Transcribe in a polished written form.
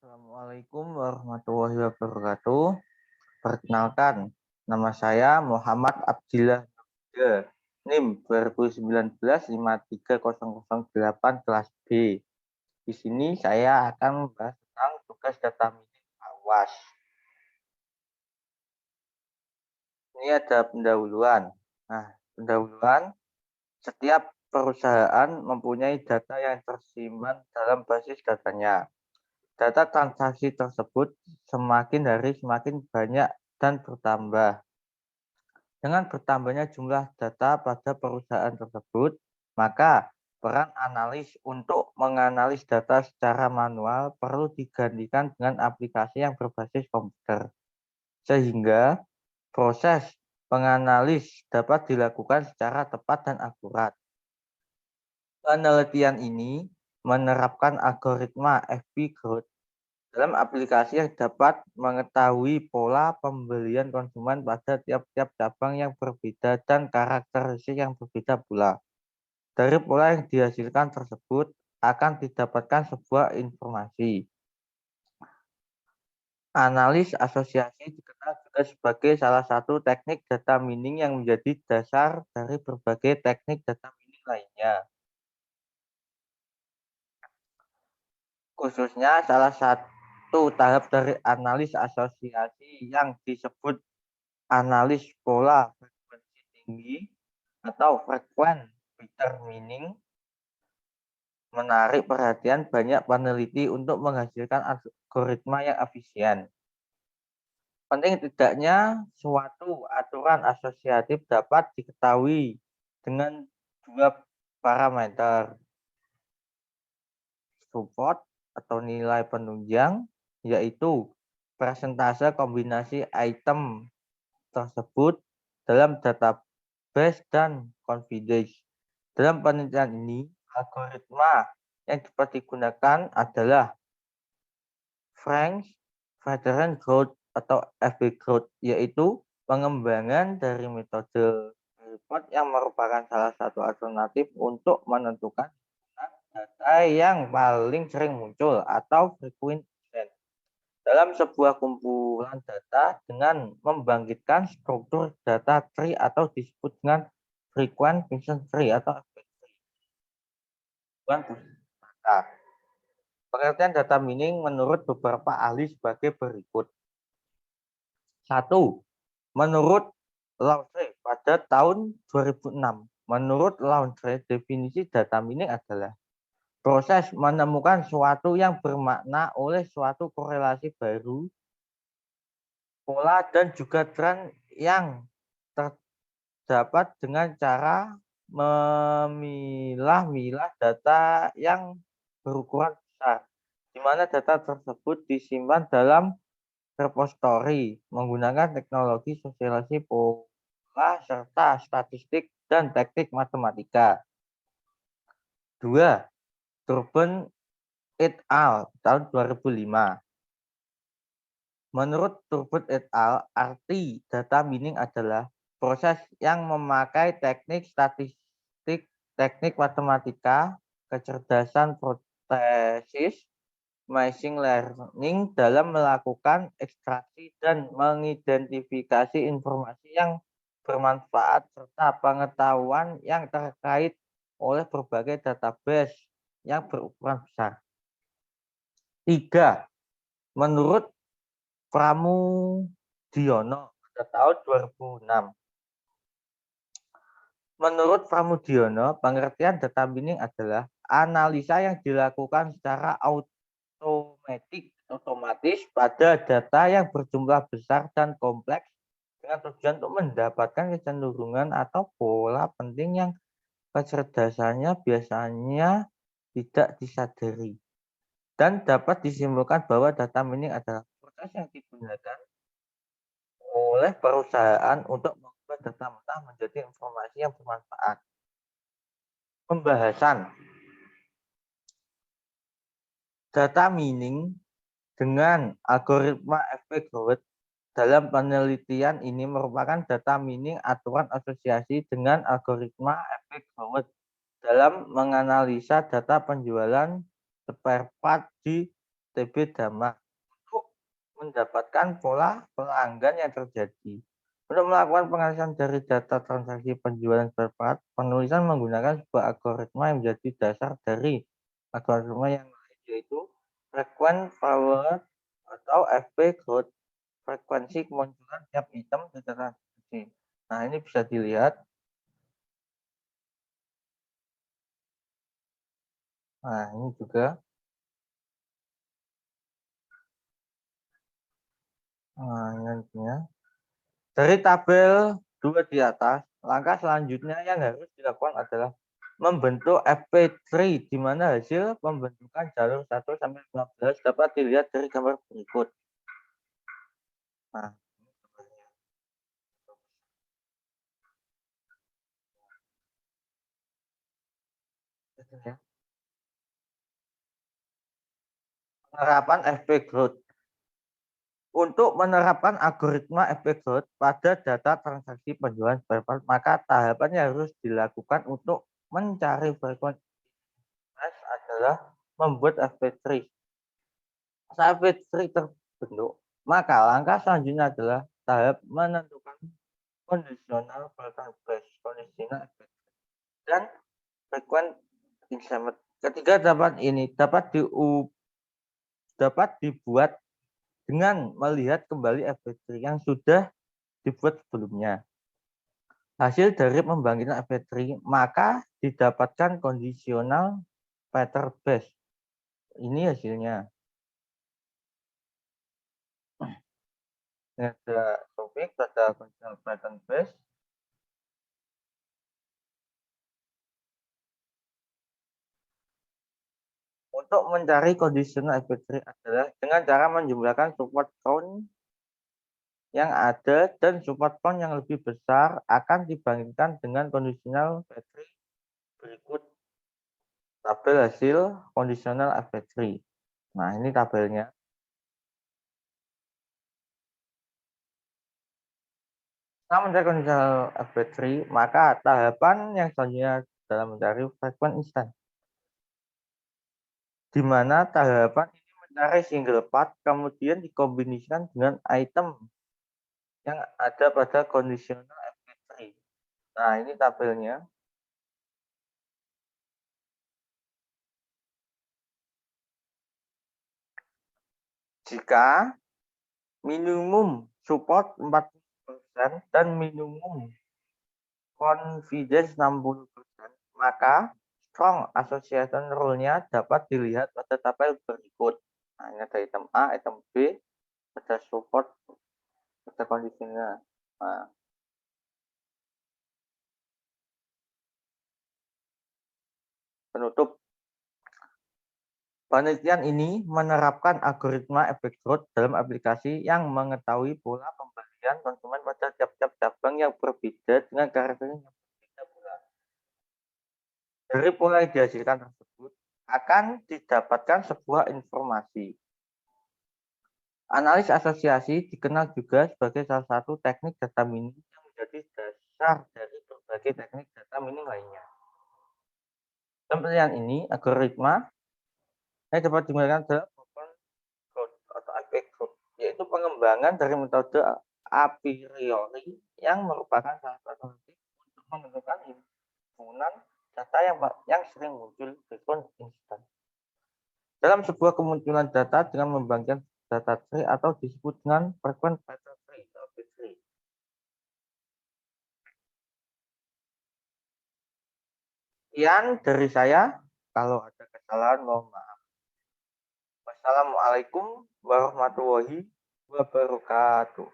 Assalamualaikum warahmatullahi wabarakatuh. Perkenalkan, nama saya Muhammad Abdillah Nurja, NIM 2019-53008 kelas B. Di sini saya akan membahas tentang tugas data mining awas. Ini ada pendahuluan. Nah, pendahuluan, setiap perusahaan mempunyai data yang tersimpan dalam basis datanya. Data transaksi tersebut semakin hari semakin banyak dan bertambah. Dengan bertambahnya jumlah data pada perusahaan tersebut, maka peran analis untuk menganalisis data secara manual perlu digantikan dengan aplikasi yang berbasis komputer, sehingga proses penganalis dapat dilakukan secara tepat dan akurat. Penelitian ini menerapkan algoritma FP-Growth dalam aplikasi yang dapat mengetahui pola pembelian konsumen pada tiap-tiap cabang yang berbeda dan karakteristik yang berbeda pula. Dari pola yang dihasilkan tersebut akan didapatkan sebuah informasi. Analis asosiasi dikenal juga sebagai salah satu teknik data mining yang menjadi dasar dari berbagai teknik data mining lainnya. Khususnya salah satu tahap dari analis asosiasi yang disebut analis pola frekuensi tinggi atau frequent pattern mining menarik perhatian banyak peneliti untuk menghasilkan algoritma yang efisien. Penting tidaknya suatu aturan asosiatif dapat diketahui dengan dua parameter, support atau nilai penunjang, yaitu persentase kombinasi item tersebut dalam database dan confidence. Dalam penelitian ini, algoritma yang dapat digunakan adalah Frank Federated Growth atau FB-Growth, yaitu pengembangan dari metode report yang merupakan salah satu alternatif untuk menentukan data yang paling sering muncul atau frequent event dalam sebuah kumpulan data dengan membangkitkan struktur data tree atau disebut dengan frequent function tree atau FFT. Pengertian data mining menurut beberapa ahli sebagai berikut. 1. Menurut Laundrie pada tahun 2006, menurut Laundrie definisi data mining adalah proses menemukan suatu yang bermakna oleh suatu korelasi baru, pola dan juga tren yang terdapat dengan cara memilah-milah data yang berukuran besar, di mana data tersebut disimpan dalam repository menggunakan teknologi sosialisasi pola serta statistik dan teknik matematika. 2. Turban et al. Tahun 2005. Menurut Turban et al., arti data mining adalah proses yang memakai teknik statistik, teknik matematika, kecerdasan protesis, machine learning dalam melakukan ekstraksi dan mengidentifikasi informasi yang bermanfaat serta pengetahuan yang terkait oleh berbagai database yang berukuran besar. 3. Menurut Pramudiono pada tahun 2006. Menurut Pramudiono, pengertian data mining adalah analisa yang dilakukan secara otomatis pada data yang berjumlah besar dan kompleks dengan tujuan untuk mendapatkan kecenderungan atau pola penting yang kecerdasannya biasanya tidak disadari. Dan dapat disimpulkan bahwa data mining adalah proses yang digunakan oleh perusahaan untuk mengubah data mentah menjadi informasi yang bermanfaat. Pembahasan data mining dengan algoritma FP-Growth dalam penelitian ini merupakan data mining aturan asosiasi dengan algoritma FP-Growth dalam menganalisa data penjualan spare part di TB Dama untuk mendapatkan pola pelanggan yang terjadi. Untuk melakukan pengalihan dari data transaksi penjualan spare part, penulisan menggunakan sebuah algoritma yang menjadi dasar dari algoritma yang lain, yaitu frequent forward atau FP growth, frekuensi kemunculan tiap item di transaksi. Nah, ini bisa dilihat. Nah, ini juga. Nah, ini nantinya. Dari tabel 2 di atas, langkah selanjutnya yang harus dilakukan adalah membentuk FP3, di mana hasil pembentukan jalur 1 sampai 15 dapat dilihat dari gambar berikut. Nah, penerapan FP growth. Untuk menerapkan algoritma FP growth pada data transaksi penjualan spare part, maka tahapannya harus dilakukan untuk mencari frekuensi adalah membuat FP3. Saat FP3 terbentuk, maka langkah selanjutnya adalah tahap menentukan conditional pattern base, conditional FP3 dan frequent increment. Ketiga dapat ini dapat dibuat dengan melihat kembali FP3 yang sudah dibuat sebelumnya. Hasil dari pembangkitan FP3 maka didapatkan conditional pattern base. Ini hasilnya. Ini ada topik, ada conditional pattern base. Untuk mencari conditional FP3 adalah dengan cara menjumlahkan support count yang ada dan support count yang lebih besar akan dibandingkan dengan conditional FP3 berikut tabel hasil conditional FP3. Nah, ini tabelnya. Setelah mencari conditional FP3, maka tahapan yang selanjutnya dalam mencari frequent instant, di mana tahapan ini mencari single part kemudian dikombinasikan dengan item yang ada pada conditional FP3. Nah, ini tabelnya. Jika minimum support 40% dan minimum confidence 60%, maka strong association rule-nya dapat dilihat pada tabel berikut. Nah, ini ada item A, item B, ada support, ada kondisinya. Nah, penutup. Penelitian ini menerapkan algoritma efek growth dalam aplikasi yang mengetahui pola pembelian konsumen pada tiap-tiap cabang yang berbeda dengan karakteristik yang berbeda pula. Dari pola yang dihasilkan tersebut akan didapatkan sebuah informasi. Analis asosiasi dikenal juga sebagai salah satu teknik data mining yang menjadi dasar dari berbagai teknik data mining lainnya. Dalam penelitian ini, algoritma yang dapat digunakan dalam open growth atau IP growth, yaitu pengembangan dari metode a priori yang merupakan salah satu teknik untuk menentukan himpunan data yang sering muncul frequent instant. Dalam sebuah kemunculan data dengan membagikan data tree atau disebut dengan frequent pattern tree atau tree. Sekian dari saya. Kalau ada kesalahan mohon maaf. Wassalamualaikum warahmatullahi wabarakatuh.